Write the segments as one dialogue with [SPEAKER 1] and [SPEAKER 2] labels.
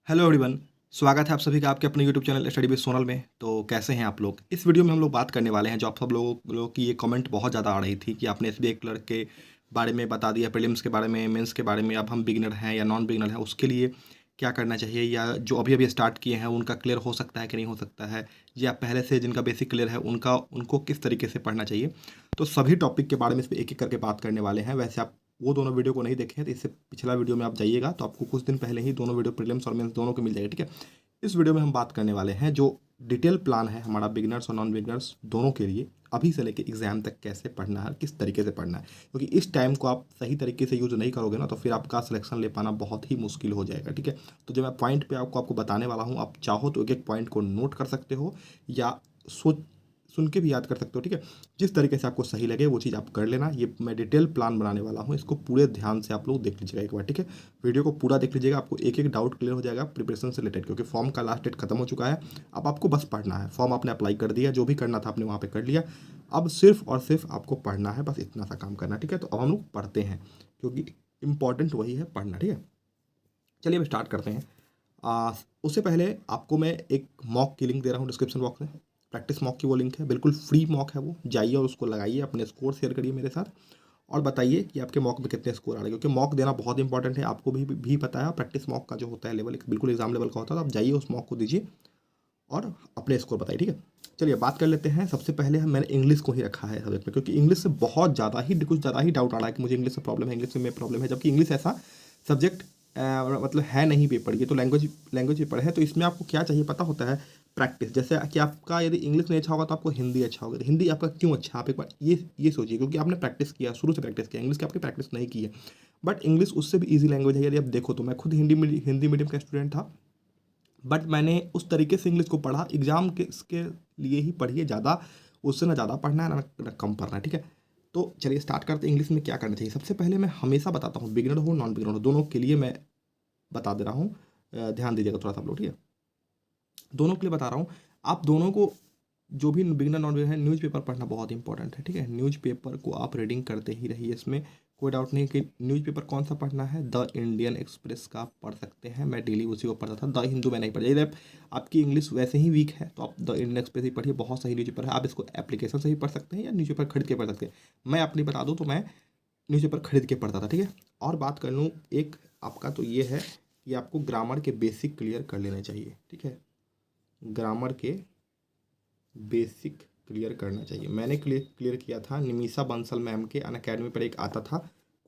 [SPEAKER 1] Hello everyone. स्वागत है आप सभी का आपके अपने YouTube channel study with Sonal में। तो कैसे हैं आप लोग? इस वीडियो में हम लोग बात करने वाले हैं जो आप सब लोगों की ये कमेंट बहुत ज़्यादा आ रही थी कि आपने एसबीआई क्लर्क के बारे में बता दिया, प्रीलिम्स के बारे में, मेंस के बारे में। अब हम बिगिनर हैं या नॉन बिगिनर हैं, उसके लिए क्या करना चाहिए, या जो अभी अभी स्टार्ट किए हैं उनका क्लियर हो सकता है कि नहीं हो सकता है, या पहले से जिनका बेसिक क्लियर है उनको किस तरीके से पढ़ना चाहिए। तो सभी टॉपिक के बारे में इस पर एक एक करके बात करने वाले हैं। वैसे आप वो दोनों वीडियो को नहीं देखे हैं तो इससे पिछला वीडियो में आप जाइएगा तो आपको कुछ दिन पहले ही दोनों वीडियो प्रीलिम्स और मेंस दोनों के मिल जाएगा, ठीक है। इस वीडियो में हम बात करने वाले हैं जो डिटेल प्लान है हमारा बिगिनर्स और नॉन बिगिनर्स दोनों के लिए, अभी से लेके एग्जाम तक कैसे पढ़ना है, किस तरीके से पढ़ना है। क्योंकि इस टाइम को आप सही तरीके से यूज नहीं करोगे ना तो फिर आपका सिलेक्शन ले पाना बहुत ही मुश्किल हो जाएगा, ठीक है। तो जो मैं पॉइंट पे आपको बताने वाला हूँ, आप चाहो तो एक एक पॉइंट को नोट कर सकते हो या सोच सुन के भी याद कर सकते हो, ठीक है। जिस तरीके से आपको सही लगे वो चीज़ आप कर लेना। ये मैं डिटेल प्लान बनाने वाला हूँ, इसको पूरे ध्यान से आप लोग देख लीजिएगा एक बार, ठीक है। वीडियो को पूरा देख लीजिएगा, आपको एक एक डाउट क्लियर हो जाएगा प्रिपरेशन से रिलेटेड, क्योंकि फॉर्म का लास्ट डेट खत्म हो चुका है। अब आपको बस पढ़ना है। फॉर्म आपने अप्लाई कर दिया, जो भी करना था आपने वहाँ पे कर लिया। अब सिर्फ और सिर्फ आपको पढ़ना है, बस इतना सा काम करना है, ठीक है। तो अब हम लोग पढ़ते हैं, क्योंकि इंपॉर्टेंट वही है, पढ़ना, ठीक है। चलिए अब स्टार्ट करते हैं। उससे पहले आपको मैं एक मॉक की लिंक दे रहा हूँ डिस्क्रिप्शन बॉक्स में। प्रैक्टिस मॉक की वो लिंक है, बिल्कुल फ्री मॉक है वो। जाइए और उसको लगाइए, अपने स्कोर शेयर करिए मेरे साथ और बताइए कि आपके मॉक में कितने स्कोर आ रहे हैं, क्योंकि मॉक देना बहुत इंपॉर्टेंट है। आपको भी पता है प्रैक्टिस मॉक का जो होता है लेवल बिल्कुल एग्जाम लेवल का होता है। तो आप जाइए उस मॉक को दीजिए और अपने स्कोर बताइए, ठीक है। चलिए बात कर लेते हैं। सबसे पहले मैंने इंग्लिश को ही रखा है सब्जेक्ट में, क्योंकि इंग्लिश से बहुत ज़्यादा ही कुछ ज़्यादा ही डाउट आ रहा है कि मुझे इंग्लिश से प्रॉब्लम है, इंग्लिश में प्रॉब्लम है, जबकि इंग्लिश ऐसा सब्जेक्ट मतलब है नहीं पेपर। ये तो लैंग्वेज पेपर है। तो इसमें आपको क्या चाहिए पता होता है, प्रैक्टिस। जैसे कि आपका यदि इंग्लिश नहीं अच्छा होगा तो आपको हिंदी अच्छा होगा। तो हिंदी आपका क्यों अच्छा है, आप एक बार ये सोचिए, क्योंकि आपने प्रैक्टिस किया, शुरू से प्रैक्टिस किया। इंग्लिश की आपकी प्रैक्टिस नहीं की है, बट इंग्लिश उससे भी ईजी लैंग्वेज है। यदि आप देखो तो मैं खुद हिंदी मीडियम का स्टूडेंट था, बट मैंने उस तरीके से इंग्लिश को पढ़ा। एग्जाम के इसके लिए ही पढ़िए ज़्यादा, उससे ना ज़्यादा पढ़ना है ना कम पढ़ना है, ठीक है। तो चलिए स्टार्ट करते हैं। इंग्लिश में क्या करना चाहिए, सबसे पहले मैं हमेशा बताता हूँ, बिगिनर हो नॉन बिगिनर हो दोनों के लिए मैं बता दे रहा हूँ। ध्यान दीजिएगा थोड़ा सा आप लोग, ठीक है। दोनों के लिए बता रहा हूँ। आप दोनों को, जो भी बिगिनर नॉन बिगिनर है, न्यूज़पेपर पढ़ना बहुत इंपॉर्टेंट है, ठीक है। न्यूज़पेपर को आप रीडिंग करते ही रहिए, इसमें कोई डाउट नहीं कि न्यूज़पेपर कौन सा पढ़ना है। द इंडियन एक्सप्रेस का आप पढ़ सकते हैं, मैं डेली उसी को पढ़ता था। द हिंदू में नहीं पढ़ा। यदि आपकी इंग्लिश वैसे ही वीक है तो आप द इंडियन एक्सप्रेस ही पढ़िए, बहुत सही न्यूज़पेपर है। आप इसको एप्लीकेशन से ही पढ़ सकते हैं या न्यूज़पेपर खरीद के पढ़ सकते हैं। मैं अपनी बता दूँ तो मैं न्यूज़पेपर खरीद के पढ़ता था, ठीक है। और बात कर लूँ एक आपका, तो ये है कि आपको ग्रामर के बेसिक क्लियर कर लेने चाहिए, ठीक है। ग्रामर के बेसिक क्लियर करना चाहिए। मैंने क्लियर किया था निमिषा बंसल मैम के अनअकैडमी पर, एक आता था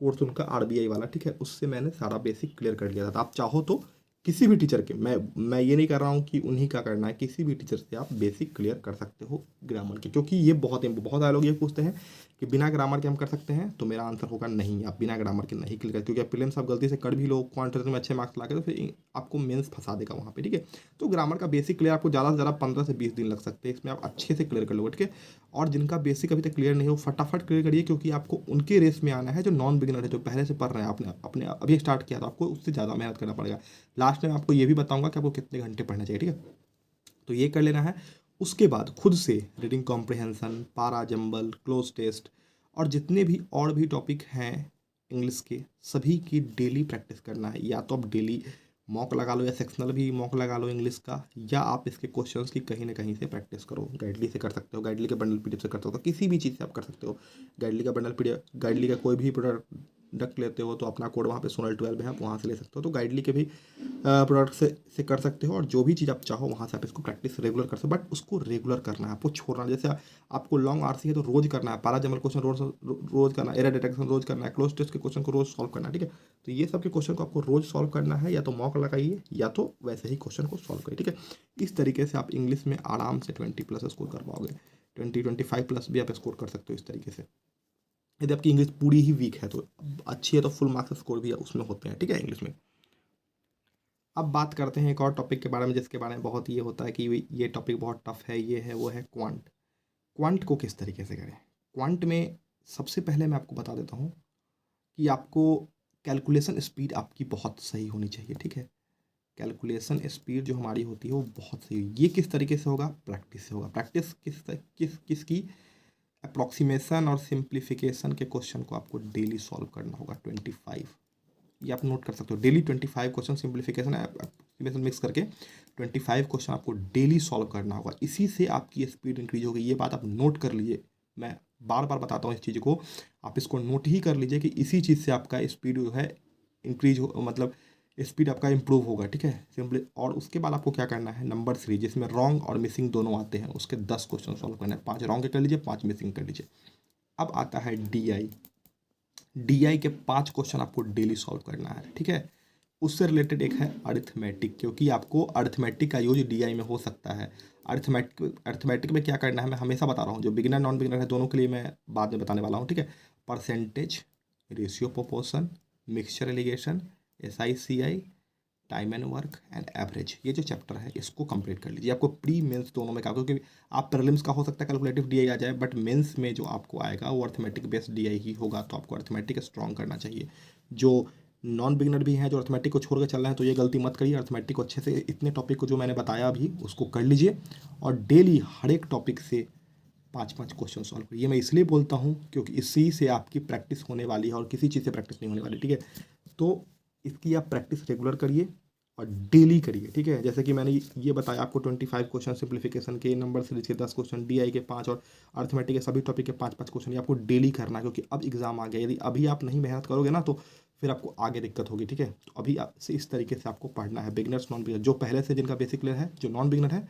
[SPEAKER 1] कोर्स उनका आरबीआई वाला, ठीक है। उससे मैंने सारा बेसिक क्लियर कर लिया था। तो आप चाहो तो किसी भी टीचर के, मैं ये नहीं कर रहा हूँ कि उन्हीं का करना है, किसी भी टीचर से आप बेसिक क्लियर कर सकते हो ग्रामर के, क्योंकि ये बहुत सारे लोग ये पूछते हैं कि बिना ग्रामर के हम कर सकते हैं। तो मेरा आंसर होगा नहीं, आप बिना ग्रामर के नहीं क्लियर कर, क्योंकि प्रीलिम्स आप गलती से कर भी लो क्वांटिटी में अच्छे मार्क्स ला के, तो फिर आपको मेंस फंसा देगा वहाँ पे, ठीक है। तो ग्रामर का बेसिक क्लियर आपको ज़्यादा से ज़्यादा 15 से 20 दिन लग सकते हैं, इसमें आप अच्छे से क्लियर कर लोगे, ठीक है। और जिनका बेसिक अभी तक क्लियर नहीं हो, फटाफट क्लियर करिए, क्योंकि आपको उनके रेस में आना है जो नॉन बिगिनर है, जो पहले से पढ़ रहे हैं। आपने अपने अभी स्टार्ट किया तो आपको उससे ज़्यादा मेहनत करना पड़ेगा। लास्ट में आपको ये भी बताऊंगा कि आपको कितने घंटे पढ़ना चाहिए, ठीक है। तो ये कर लेना है। उसके बाद खुद से रीडिंग कॉम्प्रिहेंशन, पारा जंबल, क्लोज टेस्ट और जितने भी और भी टॉपिक हैं इंग्लिश के, सभी की डेली प्रैक्टिस करना है। या तो आप डेली मॉक लगा लो या सेक्शनल भी मॉक लगा लो इंग्लिश का, या आप इसके क्वेश्चंस की कहीं ना कहीं से प्रैक्टिस करो। गाइडली से कर सकते हो, गाइडली के बंडल पीडीएफ से कर सकते हो, किसी भी चीज़ से आप कर सकते हो। गाइडली का बंडल पीडीएफ, गाइडली का कोई भी प्रोडक्ट लेते हो तो अपना कोड वहाँ पे सोनल12 है, आप वहाँ से ले सकते हो। तो गाइडली के भी प्रोडक्ट से कर सकते हो, और जो भी चीज़ आप चाहो वहाँ से आप इसको प्रैक्टिस रेगुलर कर सकते हो। बट उसको रेगुलर करना है, आपको छोड़ना। जैसे आपको लॉन्ग आरसी है तो रोज करना है, पारा जमल क्वेश्चन रोज करना है, एरर डिटेक्शन रोज करना है, क्लोज टेस्ट के क्वेश्चन को रोज सॉल्व करना है, ठीक है। तो ये सब के क्वेश्चन को आपको रोज सॉल्व करना है, या तो मॉक लगाइए या तो वैसे ही क्वेश्चन को सॉल्व करिए, ठीक है। इस तरीके से आप इंग्लिश में आराम से 20+ स्कोर कर पाओगे। 20-25+ भी आप स्कोर कर सकते हो इस तरीके से। यदि आपकी इंग्लिश पूरी ही वीक है तो, अच्छी है तो फुल मार्क्स स्कोर भी उसमें होते हैं, ठीक है, इंग्लिश में। अब बात करते हैं एक और टॉपिक के बारे में, जिसके बारे में बहुत ये होता है कि ये टॉपिक बहुत टफ है, ये है वो है, क्वांट। क्वांट को किस तरीके से करें। क्वांट में सबसे पहले मैं आपको बता देता हूँ कि आपको कैलकुलेशन स्पीड आपकी बहुत सही होनी चाहिए, ठीक है। कैलकुलेशन स्पीड जो हमारी होती है वो बहुत सही। ये किस तरीके से होगा, प्रैक्टिस से होगा। प्रैक्टिस किसकी, अप्रॉक्सीमेशन और सिंप्लीफिकेशन के क्वेश्चन को आपको डेली सॉल्व करना होगा। 25, ये आप नोट कर सकते हो, daily 25 question simplification estimation mix करके 25 क्वेश्चन आपको डेली सॉल्व करना होगा। इसी से आपकी स्पीड इंक्रीज होगी। ये बात आप नोट कर लीजिए, मैं बार बार बताता हूँ इस चीज़ को, आप इसको नोट ही कर लीजिए कि इसी चीज़ से आपका स्पीड जो है इंक्रीज हो, मतलब स्पीड आपका इंप्रूव होगा, ठीक है, सिंपली। और उसके बाद आपको क्या करना है, नंबर 3 जिसमें रॉन्ग और मिसिंग दोनों आते हैं, उसके 10 क्वेश्चन सॉल्व करना है। 5 रॉन्ग के कर लीजिए, 5 मिसिंग कर लीजिए। अब आता है डी आई के 5 क्वेश्चन आपको डेली सॉल्व करना है, ठीक है। उससे रिलेटेड एक है अरिथमेटिक, क्योंकि आपको अरिथमेटिक का यूज डीआई में हो सकता है। अरिथमेटिक में क्या करना है, मैं हमेशा बता रहा हूँ, जो बिगिनर नॉन बिगिनर है दोनों के लिए मैं बाद में बताने वाला हूँ, ठीक है। Percentage, ratio proportion, mixture allegation, SI CI, time and work and average, ये जो चैप्टर है इसको कंप्लीट कर लीजिए। आपको प्री मेंस दोनों में क्या, क्योंकि आप प्रीलिम्स का हो सकता है कैलकुलेटिव डीआई आ जाए, बट मेंस में जो आपको आएगा वो अर्थमेटिक बेस्ड डीआई ही होगा। तो आपको अर्थमेटिक स्ट्रॉन्ग करना चाहिए। जो नॉन बिगिनर भी हैं, जो अर्थमेटिक को छोड़ कर चल रहे हैं, तो ये गलती मत करिए। अर्थमेटिक को अच्छे से, इतने टॉपिक को जो मैंने बताया अभी उसको कर लीजिए, और डेली हर एक टॉपिक से 5-5 क्वेश्चन सॉल्व करिए। मैं इसलिए बोलता हूँ क्योंकि इसी से आपकी प्रैक्टिस होने वाली है, और किसी चीज़ से प्रैक्टिस नहीं होने वाली, ठीक है। तो इसकी आप प्रैक्टिस रेगुलर करिए और डेली करिए, ठीक है। जैसे कि मैंने ये बताया आपको 25 क्वेश्चन सिंप्लीफिकेशन के, नंबर सीरीज के 10 क्वेश्चन, डीआई के 5 और अर्थमेटिक के सभी टॉपिक के 5-5 क्वेश्चन, ये आपको डेली करना है, क्योंकि अब एग्जाम आ गया। यदि अभी आप नहीं मेहनत करोगे ना तो फिर आपको आगे दिक्कत होगी, ठीक है। तो अभी से इस तरीके से आपको पढ़ना है। बिगिनर्स, नॉन बिगिनर, जो पहले से जिनका बेसिक क्लियर है, जो नॉन बिगिनर है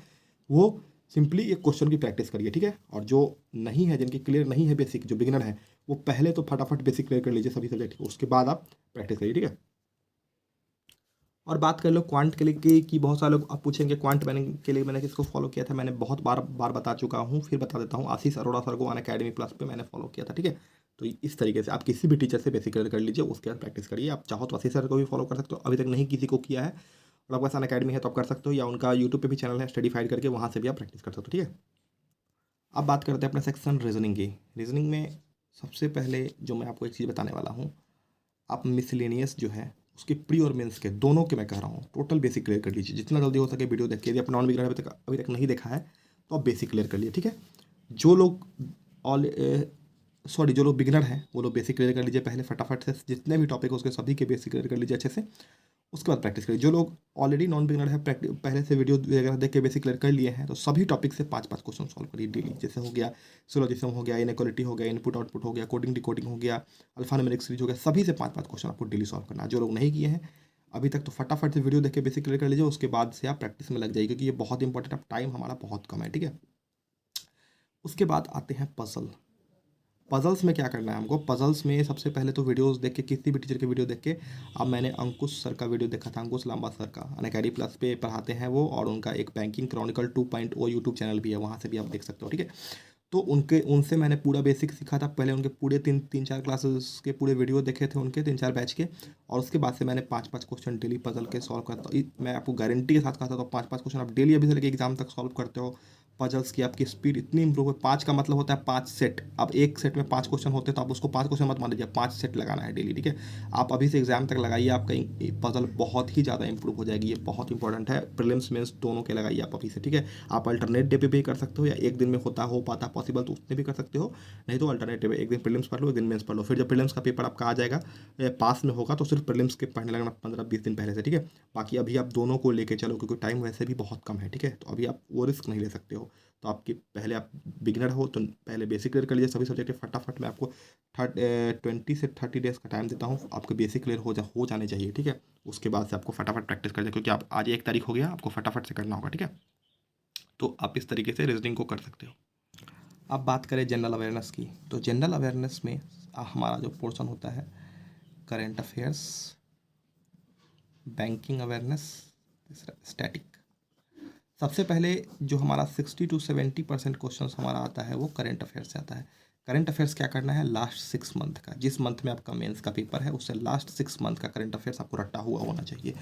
[SPEAKER 1] वो सिंपली एक क्वेश्चन की प्रैक्टिस करिए, ठीक है। और जो नहीं है, जिनकी क्लियर नहीं है बेसिक, जो बिगिनर है, वो पहले तो फटाफट बेसिक क्लियर कर लीजिए सभी सब्जेक्ट को, उसके बाद आप प्रैक्टिस करिए, ठीक है। और बात कर लो क्वांट के लिए कि बहुत सारे लोग आप पूछेंगे क्वांट मैंने के लिए मैंने किसको फॉलो किया था। मैंने बहुत बार बार बता चुका हूँ, फिर बता देता हूँ। आशीष अरोड़ा सर को अनअकैडमी प्लस पे मैंने फॉलो किया था, ठीक है। तो इस तरीके से आप किसी भी टीचर से बेसिक क्लियर कर लीजिए, उसके बाद प्रैक्टिस करिए। आप चाहो तो आशीष सर को भी फॉलो कर सकते हो, अभी तक नहीं किसी को किया है और आपके पास अनअकैडमी है तो आप कर सकते हो, या उनका यूट्यूब पर भी चैनल है स्टडीफाइड करके, वहाँ से भी आप प्रैक्टिस कर सकते हो, ठीक है। अब बात करते हैं अपने सेक्शन रीजनिंग की। रीजनिंग में सबसे पहले जो मैं आपको एक चीज़ बताने वाला हूँ, आप मिसलेनियस जो है उसके प्री और मेंस के दोनों के मैं कह रहा हूँ टोटल बेसिक क्लियर कर लीजिए, जितना जल्दी हो सके वीडियो देख के। यदि आप नॉन बिगिनर अभी तक नहीं देखा है तो आप बेसिक क्लियर कर लिए, ठीक है। जो लोग ऑल जो लोग बिगिनर हैं वो लोग बेसिक क्लियर कर लीजिए पहले फटाफट से, जितने भी टॉपिक है उसके सभी के बेसिक क्लियर कर लीजिए अच्छे से। उसके बाद प्रैक्टिस करिए। जो लोग ऑलरेडी नॉन बिगिनर है, पहले से वीडियो वगैरह देख के बेसिक क्लियर कर लिए हैं, तो सभी टॉपिक से 5-5 क्वेश्चन सॉल्व करिए डेली। जैसे हो गया सिलोजिज्म, हो गया इनइक्वालिटी, हो गया इनपुट आउटपुट, हो गया कोडिंग डिकोडिंग, हो गया अल्फान्यूमेरिक सीरीज, हो गया, सभी से 5-5 क्वेश्चन आपको डेली सॉल्व करना है। जो लोग नहीं किए हैं अभी तक तो फटाफट से वीडियो देख के बेसिक क्लियर कर लीजिए, उसके बाद से आप प्रैक्टिस में लग जाइए, क्योंकि ये बहुत इंपॉर्टेंट। अब टाइम हमारा बहुत कम है, ठीक है। उसके बाद आते हैं पजल। पजल्स में क्या करना है हमको, पजल्स में सबसे पहले तो वीडियोस देख के, किसी भी टीचर की वीडियो देख के। अब मैंने अंकुश सर का वीडियो देखा था, अंकुश लांबा सर का, अनअकैडमी प्लस पे पढ़ाते हैं वो, और उनका एक बैंकिंग क्रॉनिकल 2.0 यूट्यूब चैनल भी है, वहाँ से भी आप देख सकते हो, ठीक है। तो उनसे मैंने पूरा बेसिक सीखा था। पहले उनके पूरे 3-4 क्लासेस के पूरे वीडियो देखे थे उनके, 3-4 बैच के, और उसके बाद से मैंने 5-5 क्वेश्चन डेली पजल के सॉल्व करता। मैं आपको गारंटी के साथ कहता हूँ, 5-5 क्वेश्चन आप डेली अभी से लेकर एग्जाम तक सॉल्व करते हो पजल्स की, आपकी स्पीड इतनी इंप्रूव है। 5 का मतलब होता है 5 सेट। अब एक सेट में 5 क्वेश्चन होते हैं, तो आप उसको 5 क्वेश्चन मत मान लीजिए, 5 सेट लगाना है डेली, ठीक है। आप अभी से एग्जाम तक लगाइए, आपका पजल बहुत ही ज़्यादा इंप्रूव हो जाएगी। ये बहुत इंपॉर्टेंट है, प्रीलिम्स मेंस दोनों के लगाइए आप अभी से, ठीक है। आप अल्टरनेट डे पे भी कर सकते हो, या एक दिन में हो पाता पॉसिबल तो उसमें भी कर सकते हो, नहीं तो अल्टरनेटिव एक दिन प्रीलिम्स पढ़ लो, एक दिन मेंस पढ़ लो। फिर जब प्रीलिम्स का पेपर आपका आ जाएगा, पास में होगा, तो सिर्फ प्रीलिम्स के पढ़ने लगना 15-20 दिन पहले से, ठीक है। बाकी अभी आप दोनों को लेके चलो, क्योंकि टाइम वैसे भी बहुत कम है, ठीक है। तो अभी आप वो रिस्क नहीं ले सकते हो। तो आपकी पहले आप बिगिनर हो तो पहले बेसिक क्लियर कर लीजिए सभी सब्जेक्ट फटाफट। मैं आपको 20 से 30 डेज़ का टाइम देता हूँ, आपके बेसिक क्लियर हो जाने चाहिए, ठीक है। उसके बाद से आपको फटाफट प्रैक्टिस कर जाए, क्योंकि आप आज 1 तारीख हो गया, आपको फटाफट से करना होगा, ठीक है। तो आप इस तरीके से रीजनिंग को कर सकते हो। अब बात करें जनरल अवेयरनेस की, तो जनरल अवेयरनेस में हमारा जो पोर्शन होता है current affairs, banking awareness, static. सबसे पहले जो हमारा 60-70% क्वेश्चन हमारा आता है वो करंट अफेयर से आता है। करंट अफेयर्स क्या करना है, लास्ट 6 मंथ का, जिस मंथ में आपका मेंस का पेपर है उससे लास्ट 6 मंथ का करंट अफेयर्स आपको रट्टा हुआ होना चाहिए।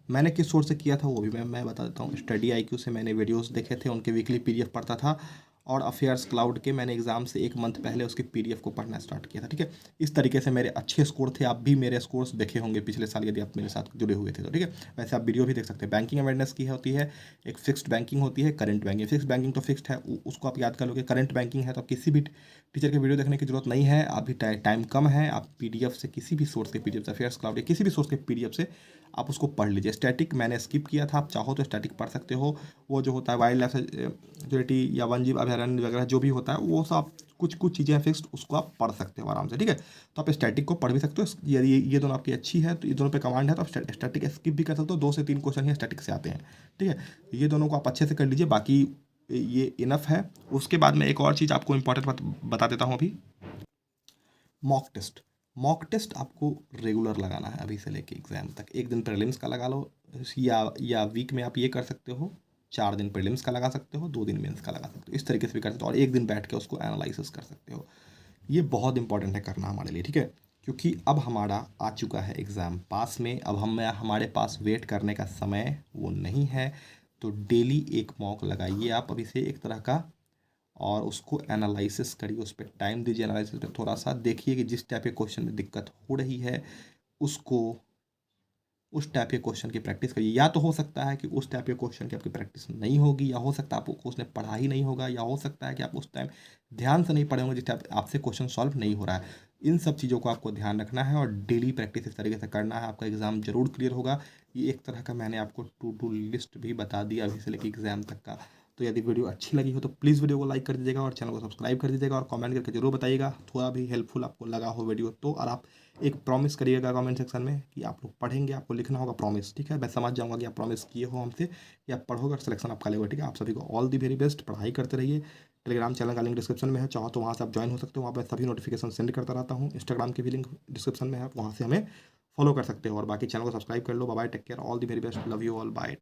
[SPEAKER 1] मैंने किस सोर्स से किया था वो भी मैं बता देता हूँ। स्टडी IQ से मैंने वीडियोस देखे थे, उनके वीकली PDF पढ़ता था, और अफेयर्स क्लाउड के मैंने एग्जाम से 1 मंथ पहले उसके PDF को पढ़ना स्टार्ट किया था, ठीक है। इस तरीके से मेरे अच्छे स्कोर थे। आप भी मेरे स्कोर्स देखे होंगे पिछले साल, यदि आप मेरे साथ जुड़े हुए थे तो, ठीक है। वैसे आप वीडियो भी देख सकते हैं। बैंकिंग अवेयरनेस की होती है, एक फिक्स्ड बैंकिंग होती है, करंट बैंकिंग। फिक्स्ड बैंकिंग तो फिक्स्ड है, उसको आप याद कर लोगे। करंट बैंकिंग है तो आप किसी भी टीचर के वीडियो देखने की जरूरत नहीं है, अभी टाइम कम है, आप PDF से, किसी भी सोर्स के PDF से, अफेयर्स क्लाउड के किसी भी सोर्स के PDF से आप उसको पढ़ लीजिए। स्टैटिक मैंने स्किप किया था, आप चाहो तो स्टैटिक पढ़ सकते हो। वो जो होता है वाइल्ड लाइफ सेंचुरी या वन जीव अभयारण्य वगैरह जो भी होता है, वो सब कुछ कुछ चीज़ें हैं फिक्स्ड, उसको आप पढ़ सकते हो आराम से, ठीक है। तो आप स्टैटिक को पढ़ भी सकते हो। यदि ये दोनों आपकी अच्छी है तो ये दोनों पे कमांड है तो आप स्टैटिक स्किप भी कर सकते हो। 2 से 3 क्वेश्चन ही स्टैटिक से आते हैं, ठीक है। ये दोनों को आप अच्छे से कर लीजिए, बाकी ये इनफ है। उसके बाद में एक और चीज़ आपको इंपॉर्टेंट बता देता हूँ अभी, मॉक टेस्ट। मॉक टेस्ट आपको रेगुलर लगाना है अभी से लेके एग्ज़ाम तक। एक दिन प्रीलिम्स का लगा लो, या वीक में आप ये कर सकते हो, 4 दिन प्रीलिम्स का लगा सकते हो, 2 दिन मेंस का लगा सकते हो, इस तरीके से भी कर सकते हो, और एक दिन बैठ के उसको एनालिसिस कर सकते हो। ये बहुत इंपॉर्टेंट है करना हमारे लिए, ठीक है। क्योंकि अब हमारा आ चुका है एग्ज़ाम पास में, अब हमारे पास वेट करने का समय वो नहीं है। तो डेली एक मॉक लगाइए आप अभी से एक तरह का, और उसको एनालिसिस करिए, उस पर टाइम दीजिए, एनालिसिस पे थोड़ा सा देखिए कि जिस टाइप के क्वेश्चन में दिक्कत हो रही है उसको, उस टाइप के क्वेश्चन की प्रैक्टिस करिए। या तो हो सकता है कि उस टाइप के क्वेश्चन की आपकी प्रैक्टिस नहीं होगी, या हो सकता है आपको उसने पढ़ा ही नहीं होगा, या हो सकता है कि आप उस टाइम ध्यान से नहीं पढ़े होंगे जिस टाइप आपसे क्वेश्चन सॉल्व नहीं हो रहा है। इन सब चीज़ों को आपको ध्यान रखना है और डेली प्रैक्टिस इस तरीके से करना है, आपका एग्ज़ाम जरूर क्लियर होगा। ये एक तरह का मैंने आपको टू डू लिस्ट भी बता दिया अभी से लेकर एग्ज़ाम तक का। तो यदि वीडियो अच्छी लगी हो तो प्लीज़ वीडियो को लाइक कर दीजिएगा और चैनल को सब्सक्राइब कर दीजिएगा, और कमेंट करके जरूर बताइएगा थोड़ा भी हेल्पफुल आपको लगा हो वीडियो तो। और आप एक प्रॉमिस करिएगा कमेंट सेक्शन में कि आप लोग पढ़ेंगे, आपको लिखना होगा प्रॉमिस, ठीक है। मैं समझ जाऊंगा कि आप प्रॉमिस किए हो हमसे कि आप पढ़ोगे और सिलेक्शन आपका लेगा, ठीक है। आप सभी को ऑल दी वेरी बेस्ट, पढ़ाई करते रहिए। टेलीग्राम चैनल का लिंक डिस्क्रिप्शन में है, चाहो तो वहाँ से आप ज्वाइन हो सकते हो, वहाँ पर सभी नोटिफिकेशन सेंड करता रहता हूँ। इंस्टाग्राम की भी लिंक डिस्क्रिप्शन में है, वहाँ से हमें फॉलो कर सकते हो, और बाकी चैनल को सब्सक्राइब कर लो। Bye, take care, all the very best, love you all, bye.